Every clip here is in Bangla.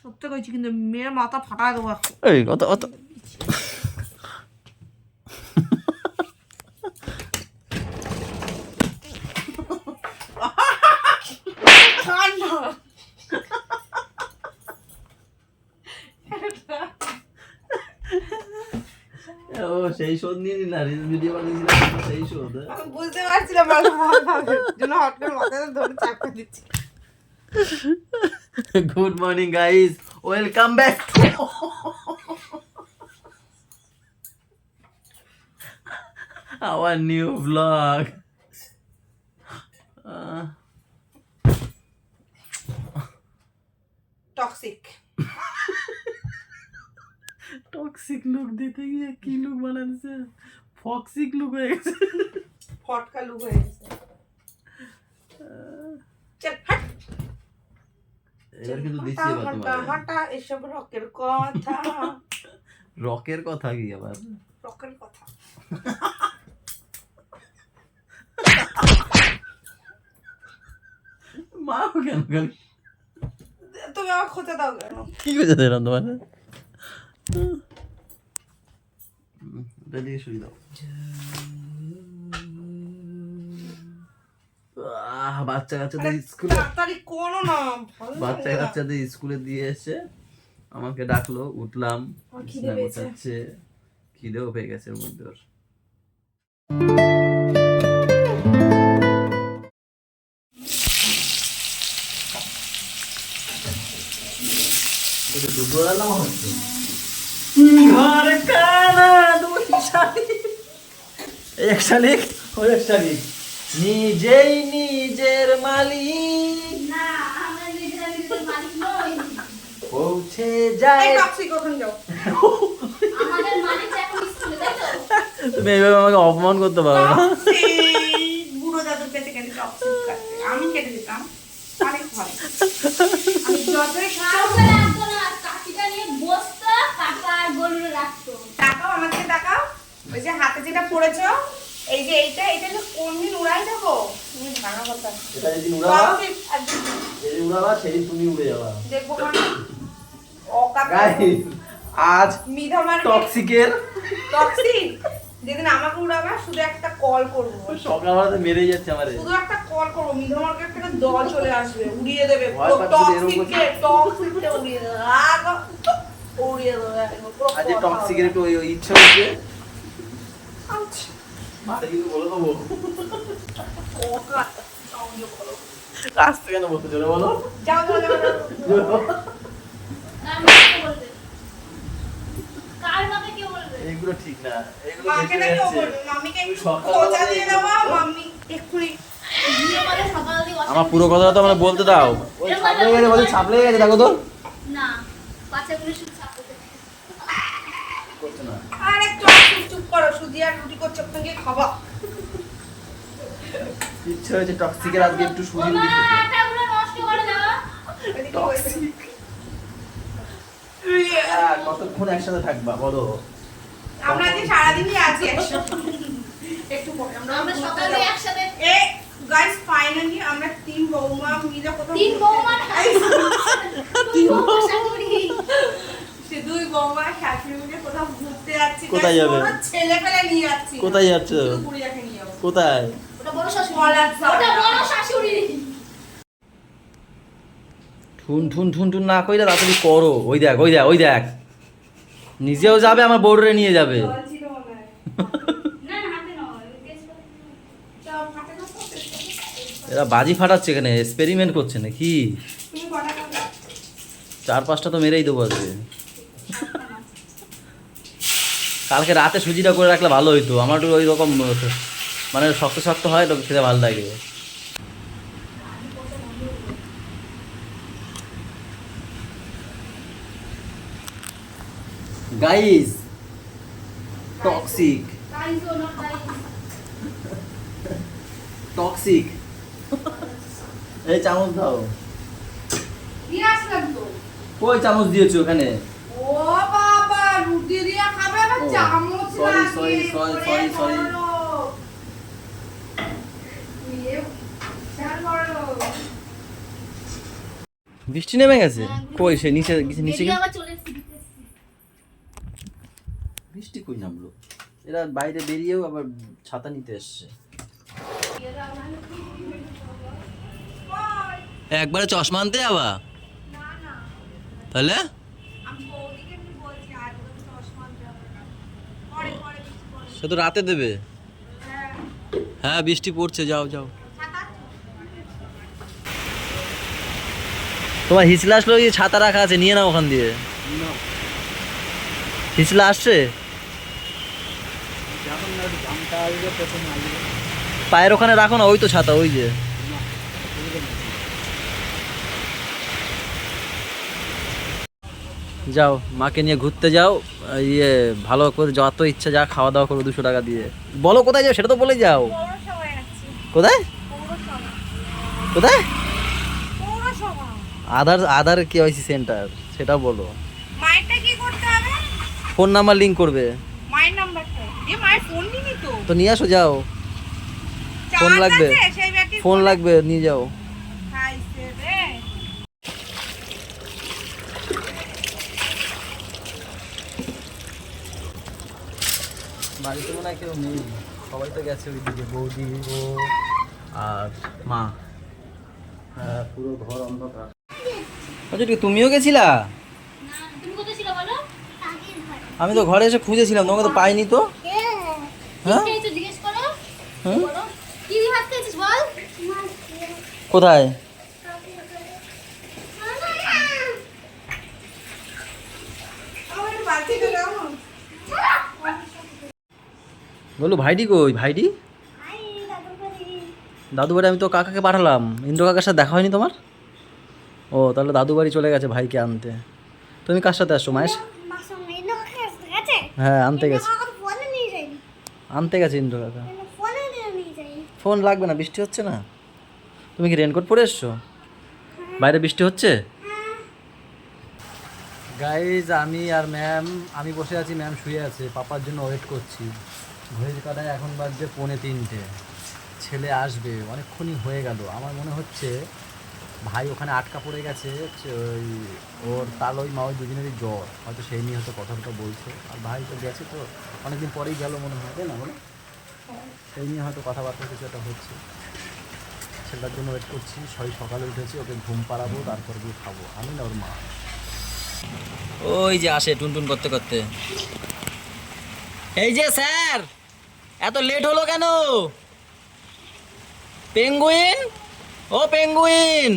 সত্যি কইছি কিন্তু মেয়ের মাথা ফাটায় দেবো এখন। এই কত কত ও সেই শোধ নিয়ে নিলা ভিডিও বানিয়েছিলাম সেই শোধ আমি বুঝতে পারছিলাম ভালো ভাবে জন্য হট করে মাথায় ধরে চাপা দিচ্ছি। Good morning guys, welcome back to our new vlog. Toxic toxic look দিতে গিয়ে কি লুক বানাচ্ছে, ফক্সিক লুক হয়ে গেছে, ফটকা লুক হয়ে গেছে। চল হাট এবার কিন্তু দিচ্ছি এবার তোমার হাঁটা এসব রকের কথা। রকের কথা কি আবার রকের কথা মা কেন কেন তুমি আমার খোঁচা দাও কেন? কি করে দিলাম তোমার দিয়ে শুয়ে দাও। বাচ্চা কাচ্চাদের স্কুলে তাড়াতাড়ি করো না, বাচ্চা কাচ্চাদের স্কুলে দিয়ে এসে আমাকে ডাকলো, উঠলাম, খিদে পেয়েছে, খিদেও পেয়ে গেছে ওর মধ্যে। নিজেই নিজের মালিক পৌঁছে যায়। তুমি এইভাবে আমাকে অপমান করতে পারো না। বুড়ো দাদুর কাছে কেটে টক্সিক কাটতে আমি কেটে দিতাম অনেক ভয়। আমি যতই টাকাও আমাকে টাকাও ওই যে হাতে যেটা পড়েছো এই যে এইটা এটা যে কোন দিন উড়াই দেবো তুমি ভাঙা কথা। এটা যদি উড়াবা যদি উড়াবা সেদিন তুমি উড়ে যাবা। দেখবো অকাত আজ মিধামার টক্সিকের টক্সিক যেদিন আমাকে উড়াবে শুধু একটা কল করবো, সকালবেলাতে মেরেই যাচ্ছে আমারে, শুধু একটা কল করবো মিধামারকে একটা দল চলে আসবে উড়িয়ে দেবে ভয় পাচ্ছি টক্সিককে উড়িয়ে দেবে উড়িয়ে দেবে। আজ টক্সিকের একটু ওই ইচ্ছা হচ্ছে মারে কিন্তু বলে দেবো। আসতে কেন বলতে জোরে বলো, যাও বলে এইগুলো ঠিক না, এগুলো মাকে না কেউ বলবে মাম্মিকে খোঁচা দিয়ে দেওয়া মাম্মি এক্ষুনি আমার পুরো কথাটা তো আমরা বলতে দাও। ওই ছাপলে গেছে বলে ছাপলে গেছে দেখো তো না বাচ্চাগুলো শুধু ছাপতে করছে না। আরে চুপ করো সুজি আর রুটি করছো ওখানে খাবা। ইচ্ছা হয়েছে টক্সিকের আজকে একটু সুজি রুটি খেতে। আটাগুলো নষ্ট করে দাও। টক্সিক কতক্ষণ একসাথে থাকবা বলো? আমরা আজকে সারাদিনই আছি একসাথে। একটু পরে আমরা সকালে একসাথে এ গাইস ফাইনালি আমরা তিন বৌমা মিলে কোথাও তিন বৌমা তিন বৌমা শাশুড়ি সে দুই বৌমা শাশুড়ি মিলে কোথাও ঘুরতে যাচ্ছি। কোথায় যাবে? ছেলে পেলে নিয়ে যাচ্ছি। কোথায় যাচ্ছ? বুড়িয়াকে নিয়ে যাবো। কোথায়? ওটা বড় শাশুড়ি কলার ওটা বড় শাশুড়ি। ঠুন ঠুন ঠুন ঠুন না কইরা তাড়াতাড়ি করো। ওই দেখ ওই দেখ ওই দেখ নিজেও যাবে আমার বউরে নিয়ে যাবে। জল ছিল মনে হয়। না না হাতে নাও চল হাতে নাও তো। এরা বাজি ফাটাচ্ছে এখানে, এক্সপেরিমেন্ট করছে নাকি? তুমি কটা খাবে? 4-5টা তো মেরেই দেবো আজকে। কালকে রাতে সুজিটা করে রাখলে ভালো হইতো, আমার একটু ওই রকম মানে শক্ত শক্ত হয় তো খেতে ভালো লাগে। গাইস টক্সিক গাইজো না গাইজ টক্সিক এই চামচ দাও। দিয়ে আসলাম তো। কই চামচ দিয়েছো ওখানে? ও বাবা রুটি দিয়ে খাবে আবার চামচ সরি লাগে। সরি সরি সরি সরি বৃষ্টি নেমে গেছে কই সে নিচে নিচে বেরিয়ে আবার চলে এসেছি। বৃষ্টি কই নামলো? এরা বাইরে বেরিয়েও আবার ছাতা নিতে এসছে। একবারে চশমা আনতে যাবা? তাহলে সে তো রাতে দেবে। হ্যাঁ বৃষ্টি পড়ছে, যাও যাও। তোমার হিচলা আসলো, ওই ছাতা রাখা আছে, নিয়ে নাও ওখান দিয়ে। হিচলা আসছে, পায়ের ওখানে রাখো না, ওই তো ছাতা, ওই যে। যাও মাকে নিয়ে ঘুরতে যাও, ইয়ে ভালো করে যত ইচ্ছা যা খাওয়া দাওয়া করো 200 টাকা দিয়ে। বলো কোথায় যাও সেটা তো বলে যাও। কোথায় কোথায়? আধার কেওয়াইসি সেন্টার, সেটা বলো। মায়েরটা কি করতে হবে? ফোন নাম্বার লিংক করবে। মায়ের নাম্বারটা মায়ের ফোন নিবি তো? তো নিয়ে আসো, যাও। ফোন চার্জ লাগবে, আছে সেই ব্যাটারি? ফোন লাগবে, নিয়ে যাও। খাইছে রে। বাড়িতে মনে হয় কেউ নেই, সবাই তো গেছে ওইদিকে, বৌদি ও আর মা। হ্যাঁ পুরো ঘর অন্ধকার। আচ্ছা তুমিও গেছিলা? না, তুমি কোথায় ছিলে বলো? আমি তো ঘরে এসে খুঁজেছিলাম, তোমাকে তো পাইনি তো। হ্যাঁ? কি খেয়েছো জিজ্ঞেস করো। হুম? বলো। কি দিয়ে ভাত খেয়েছিস বল? কোথায়? আমার বাচ্চাটা দাও। বলো ভাইডি কই? ভাইডি দাদু বাড়ি। আমি তো কাকাকে পাঠালাম, ইন্দ্র কাকার সাথে দেখা হয়নি তোমার? ও তাহলে দাদু বাড়ি চলে গেছে ভাইকে আনতে। তুমি কার সাথে আসছো? মায়ের? হ্যাঁ আনতে গেছে, আনতে গেছে ইন্দ্র কাকা। ফোন লাগবে না, বৃষ্টি হচ্ছে না। তুমি কি রেনকোট পরে এসছো? বাইরে বৃষ্টি হচ্ছে। গাইজ আমি আর ম্যাম, আমি বসে আছি, ম্যাম শুয়ে আছে, পাপার জন্য ওয়েট করছি। ঘড়ির কাটায় এখন বাজছে 2:45। ছেলে আসবে, অনেকক্ষণই হয়ে গেল। আমার মনে হচ্ছে ভাই ওখানে আটকা পড়ে গেছে, ওই ওর তালই মা ওই দুজনেরই জ্বর, হয়তো সেই নিয়ে হয়তো কথা বলছে। আর ভাই তো গেছে তো অনেকদিন পরেই গেল মনে হয়, তাই না বলো? সেই নিয়ে হয়তো কথাবার্তা কিছু একটা হচ্ছে। ছেলেটার জন্য ওয়েট করছি। সকালে উঠেছি, ওকে ঘুম পাড়াবো, তারপর গিয়ে খাবো আমি না ওর মা। ওই যে আসে টুনটুন করতে করতে। এই যে স্যার, এত লেট হলো কেন? পেঙ্গুইন, ও পেঙ্গুইন,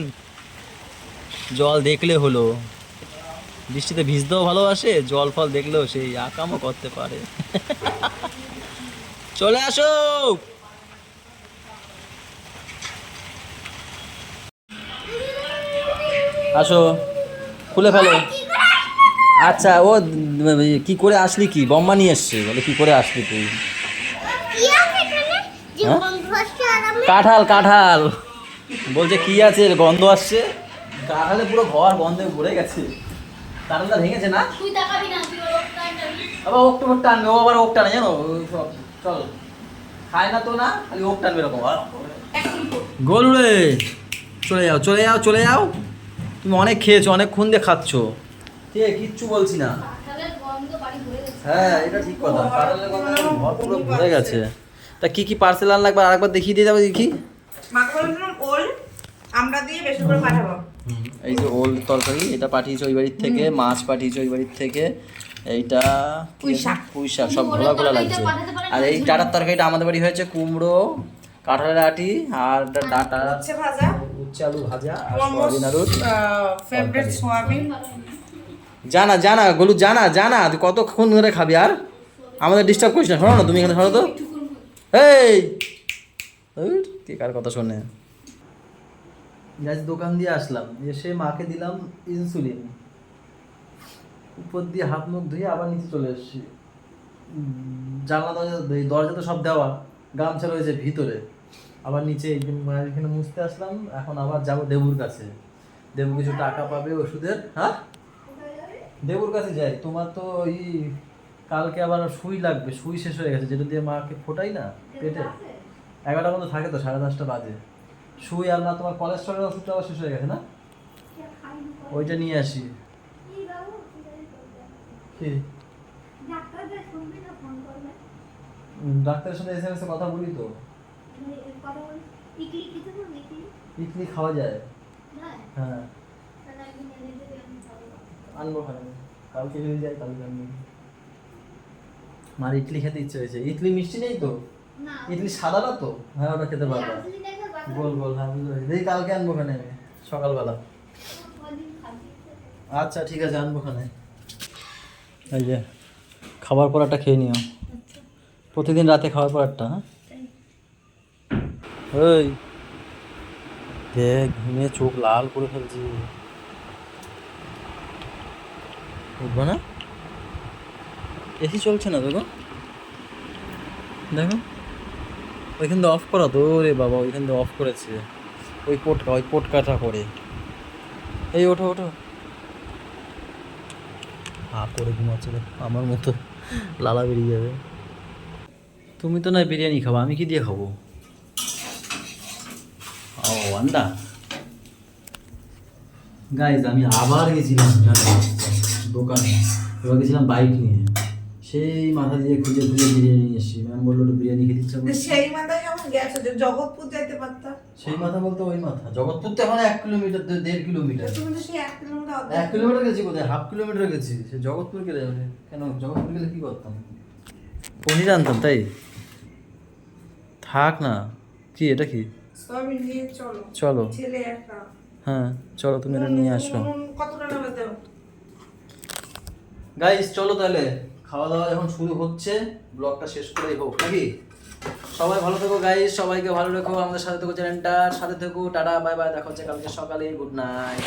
জল দেখলে হলো। বৃষ্টিতে ভিজতেও ভালোবাসে, জল ফল দেখলেও সেই আকামও করতে পারে। চলে আসো। আসো, খুলে ফেলো। আচ্ছা ও কি করে আসলি? কি বম্মা নিয়ে এসছে বলে? কি করে আসলি তুই? হ্যাঁ? কাঁঠাল, কাঁঠাল বলছে কি আছে, গন্ধ আসছে। কাঁঠালে পুরো ঘর গন্ধে ভরে গেছে। কাঁঠালটা ভেঙেছে না? তুই তাকাবি না, তুই ওর টানবি। আবার ওক টোক টানবে, ও আবার ওক টানে জানো, সব চল খায় না তো, না খালি ওক টানবে এরকম। গোলু রে, চলে যাও চলে যাও চলে যাও। তুমি অনেক খেয়েছো, অনেকক্ষণ দিয়ে খাচ্ছ। ঠিক আছে কিচ্ছু বলছি না। কাঁঠালের গন্ধ বাড়ি ভরে গেছে। হ্যাঁ এটা ঠিক কথা, কাঁঠালের গন্ধে ঘর পুরো ভরে গেছে। তা কি কি পার্সেল আনলে একবার আরেকবার দেখিয়ে দিয়ে যাবো দেখি। মাকে বলছিলাম ওল আমরা দিয়ে বেশি করে পাঠাবো। এই যে ওল তরকারি, এটা পাঠিয়েছে ওই বাড়ির থেকে। মাছ পাঠিয়েছে ওই বাড়ির থেকে। এইটা পুঁই শাক। পুঁই শাক সব ঘোলা ঘোলা লাগছে। আর এই ডাটার তরকারিটা আমাদের বাড়ি হয়েছে কুমড়ো, কাঁঠালের আটি আর ডাটা, উচ্ছে ভাজা, উচ্ছে আলু ভাজা আর সয়াবিন আলুর ফেভারিট সোয়াবিন। জানা জানা গোলু, জানা জানা তুই কতক্ষণ ধরে খাবি? আর আমাদের ডিস্টার্ব করিস না, শোনো না তুমি এখানে, শোনো তো। এই কে কার কথা শোনে? আজ দোকান দিয়ে আসলাম, এসে মাকে দিলাম ইনসুলিন। উপর দিয়ে হাত মুখ ধুয়ে আবার নিচে চলে এসেছি। জানলা দরজা, দরজা তো সব দেওয়া, গামছা রয়েছে ভিতরে। আবার নিচে এখানে মুছতে আসলাম। এখন আবার যাব দেবুর কাছে। দেবু কিছু টাকা পাবে ওষুধের। হ্যাঁ দেবুর কাছে যাই। তোমার তো ওই কালকে আবার সুই লাগবে, সুই শেষ হয়ে গেছে, যেটা দিয়ে মাকে ফোটাই না পেটে। 11টার মতো থাকে তো, 10:30 বাজে। সুই আর না তোমার কোলেস্ট্রলের ওষুধটা আবার শেষ হয়ে গেছে না? ওইটা নিয়ে আসি। এই বাবু, কি ডাক্তারদের শুনবি না, ফোন করবে। ডাক্তারের সাথে এসএমএস কথা বলি তো। কথা বলি, ইডলি খেতে পারবি? ইডলি খাওয়া যায়? না, হ্যাঁ তাহলে একদিন এনে দেবে, আমি খাবো। আনবো খাবে, কালকে যদি যাই কালকে আনবো। মার ইডলি খেতে ইচ্ছে হয়েছে। ইডলি মিষ্টি নেই তো? না, ইডলি সাদা না তো? হ্যাঁ ওটা খেতে পারবো। আসলি দেখে বাবা, গোল গোল, হ্যাঁ বুঝতে পেরেছি। দেখি কালকে আনবো ওখানে আমি সকালবেলা। কদিন খাবি? আচ্ছা ঠিক আছে, আনবো ওখানে। এই যে খাবার পর একটা খেয়ে নিও, আচ্ছা, প্রতিদিন রাতে খাওয়ার পর একটা। হ্যাঁ তাই। ওই দেখ ঘুমিয়ে চোখ লাল করে ফেলছি। উঠবো না? এসি চলছে না তো গো, দেখো ওইখান দিয়ে অফ করা তো। রে বাবা, ওইখান দিয়ে অফ করেছে। ওই পোটকাটা করে। এই ওঠো ওঠো, হা করে ঘুমাচ্ছে দেখো, আমার মতো লালা বেরিয়ে যাবে। তুমি তো না বিরিয়ানি খাবো, আমি কি দিয়ে খাবো? ও আন্ডা। গাইজ আমি আবার গেছিলাম দোকানে, এবার গেছিলাম বাইক নিয়ে। সেই মাথা দিয়ে খুঁজে খুঁজে বিরিয়ানি নিয়ে এসেছি। ম্যাম বললো একটু বিরিয়ানি খেতে ইচ্ছা করছে। সেই মাথায় কেমন গ্যাস আছে, জগৎপুর যাইতে পারতাম। সেই মাথা বলতে ওই মাথা, জগৎপুর তো এখন 1 কিলোমিটার 1.5 কিলোমিটার। তুমি তো সেই 1 কিলোমিটার 1 কিলোমিটার গেছি কোথায়, হাফ কিলোমিটার গেছি। সে জগৎপুর গেলে যাবে কেন? জগৎপুর গেলে কি করতাম? পনির আনতাম তাই। থাক না, কি এটা কি? সবই নিয়ে চলো। চলো। ছেলে একটা। হ্যাঁ চলো, তুমি এটা নিয়ে আসো। কতটা নেবে দেও? গাইস চলো তাহলে, খাওয়া দাওয়া যখন শুরু হচ্ছে ব্লগটা শেষ করেই হোক নাকি? সবাই ভালো থেকো গাইস, সবাইকে ভালো রেখো, আমাদের সাথে থেকো, চ্যানেলটার সাথে থেকো। টাটা বাই বাই, দেখা হচ্ছে কালকে সকালে। Good night.